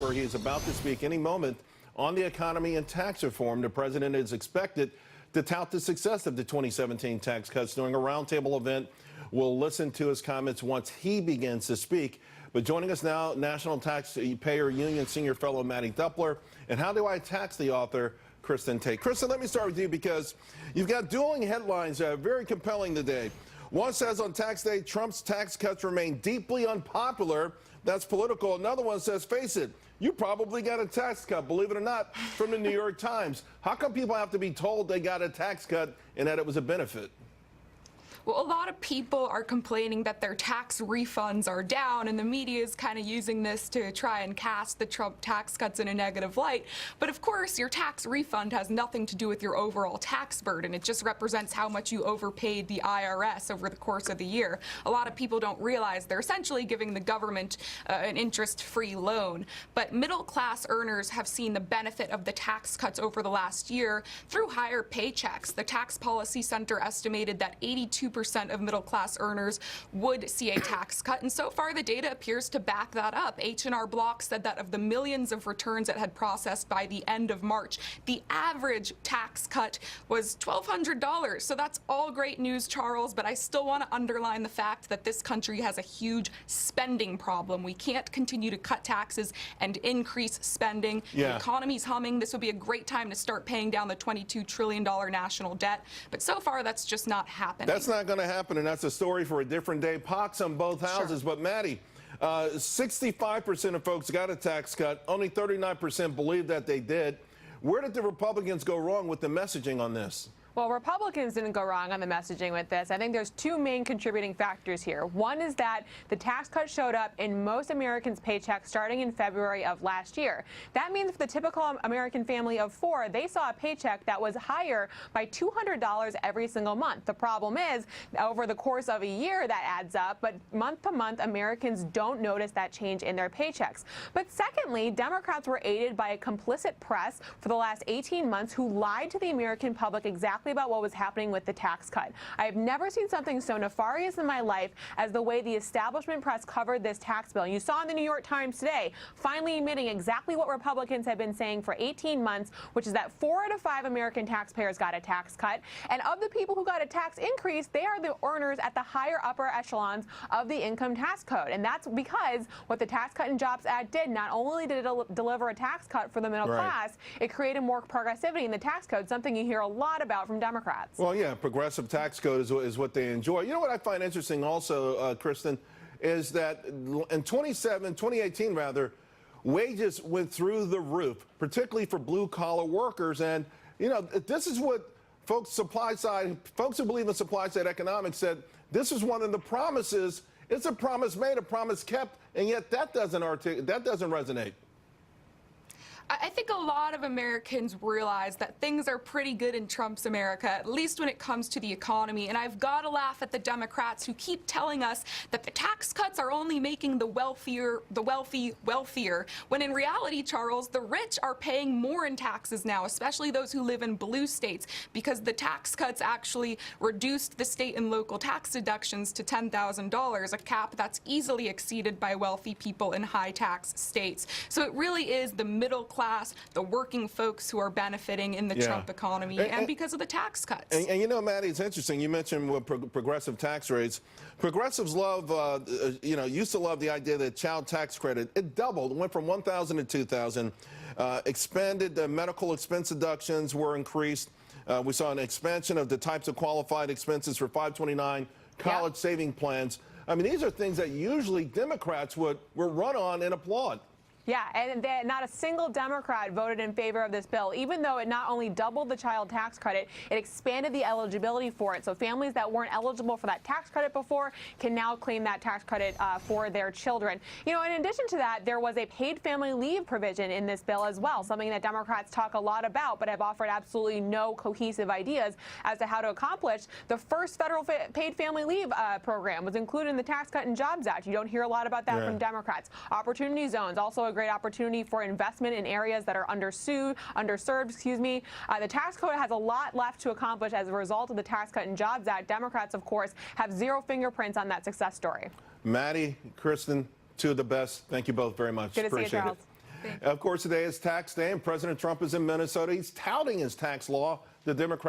where he is about to speak any moment on the economy and tax reform. The president is expected to tout the success of the 2017 tax cuts during a roundtable event. We'll listen to his comments once he begins to speak. But joining us now, National Taxpayer Union Senior Fellow Mattie Duppler, and How Do I Tax the author, Kristen Tate. Kristen, let me start with you because you've got dueling headlines very compelling today. One says on tax day, Trump's tax cuts remain deeply unpopular. That's political. Another one says, face it, you probably got a tax cut, believe it or not, from the New York Times. How come people have to be told they got a tax cut and that it was a benefit? Well, a lot of people are complaining that their tax refunds are down, and the media is kind of using this to try and cast the Trump tax cuts in a negative light. But of course, your tax refund has nothing to do with your overall tax burden. It just represents how much you overpaid the IRS over the course of the year. A lot of people don't realize they're essentially giving the government an interest-free loan. But middle-class earners have seen the benefit of the tax cuts over the last year through higher paychecks. The Tax Policy Center estimated that 82% of middle-class earners would see a tax cut, and so far the data appears to back that up. H&R Block said that of the millions of returns it had processed by the end of March, the average tax cut was $1,200. So that's all great news, Charles, but I still want to underline the fact that this country has a huge spending problem. We can't continue to cut taxes and increase spending. The economy's humming. This would be a great time to start paying down the $22 trillion national debt, but so far that's just not happening. That's not going to happen, and that's a story for a different day. Pox on both houses. Sure. But Mattie, 65% of folks got a tax cut. Only 39% believe that they did. Where did the Republicans go wrong with the messaging on this? Well, Republicans didn't go wrong on the messaging with this. I think there's two main contributing factors here. One is that the tax cut showed up in most Americans' paychecks starting in February of last year. That means for the typical American family of four, they saw a paycheck that was higher by $200 every single month. The problem is, over the course of a year, that adds up, but month to month, Americans don't notice that change in their paychecks. But secondly, Democrats were aided by a complicit press for the last 18 months who lied to the American public exactly about what was happening with the tax cut. I have never seen something so nefarious in my life as the way the establishment press covered this tax bill. You saw in the New York Times today, finally admitting exactly what Republicans have been saying for 18 months, which is that 4 out of 5 American taxpayers got a tax cut. And of the people who got a tax increase, they are the earners at the higher upper echelons of the income tax code. And that's because what the Tax Cut and Jobs Act did, not only did it deliver a tax cut for the middle class, it created more progressivity in the tax code, something you hear a lot about from Democrats. Well, yeah, progressive tax code is what they enjoy. You know what I find interesting also, Kristen, is that in 2018, wages went through the roof, particularly for blue-collar workers. And, you know, this is what folks who believe in supply-side economics said this is one of the promises. It's a promise made, a promise kept, and yet that doesn't resonate. I think a lot of Americans realize that things are pretty good in Trump's America, at least when it comes to the economy. And I've got to laugh at the Democrats who keep telling us that the tax cuts are only making the wealthy wealthier, when in reality, Charles, the rich are paying more in taxes now, especially those who live in blue states, because the tax cuts actually reduced the state and local tax deductions to $10,000, a cap that's easily exceeded by wealthy people in high tax states. So it really is the middle class, the working folks who are benefiting in the Trump economy, and because of the tax cuts. And you know, Mattie, it's interesting. You mentioned progressive tax rates. Progressives love, used to love the idea that child tax credit. It doubled, went from $1,000 to $2,000. Expanded the medical expense deductions were increased. We saw an expansion of the types of qualified expenses for 529 college saving plans. I mean, these are things that usually Democrats would run on and applaud. Yeah, and not a single Democrat voted in favor of this bill, even though it not only doubled the child tax credit, it expanded the eligibility for it. So families that weren't eligible for that tax credit before can now claim that tax credit for their children. You know, in addition to that, there was a paid family leave provision in this bill as well, something that Democrats talk a lot about, but have offered absolutely no cohesive ideas as to how to accomplish. The first federal paid family leave program was included in the Tax Cut and Jobs Act. You don't hear a lot about that from Democrats. Opportunity zones, also a great opportunity for investment in areas that are underserved. The tax code has a lot left to accomplish as a result of the Tax Cut and Jobs Act. Democrats, of course, have zero fingerprints on that success story. Mattie, Kristen, two of the best. Thank you both very much. Good to see you, Charles. Appreciate it. Of course, today is tax day, and President Trump is in Minnesota. He's touting his tax law. The Democrats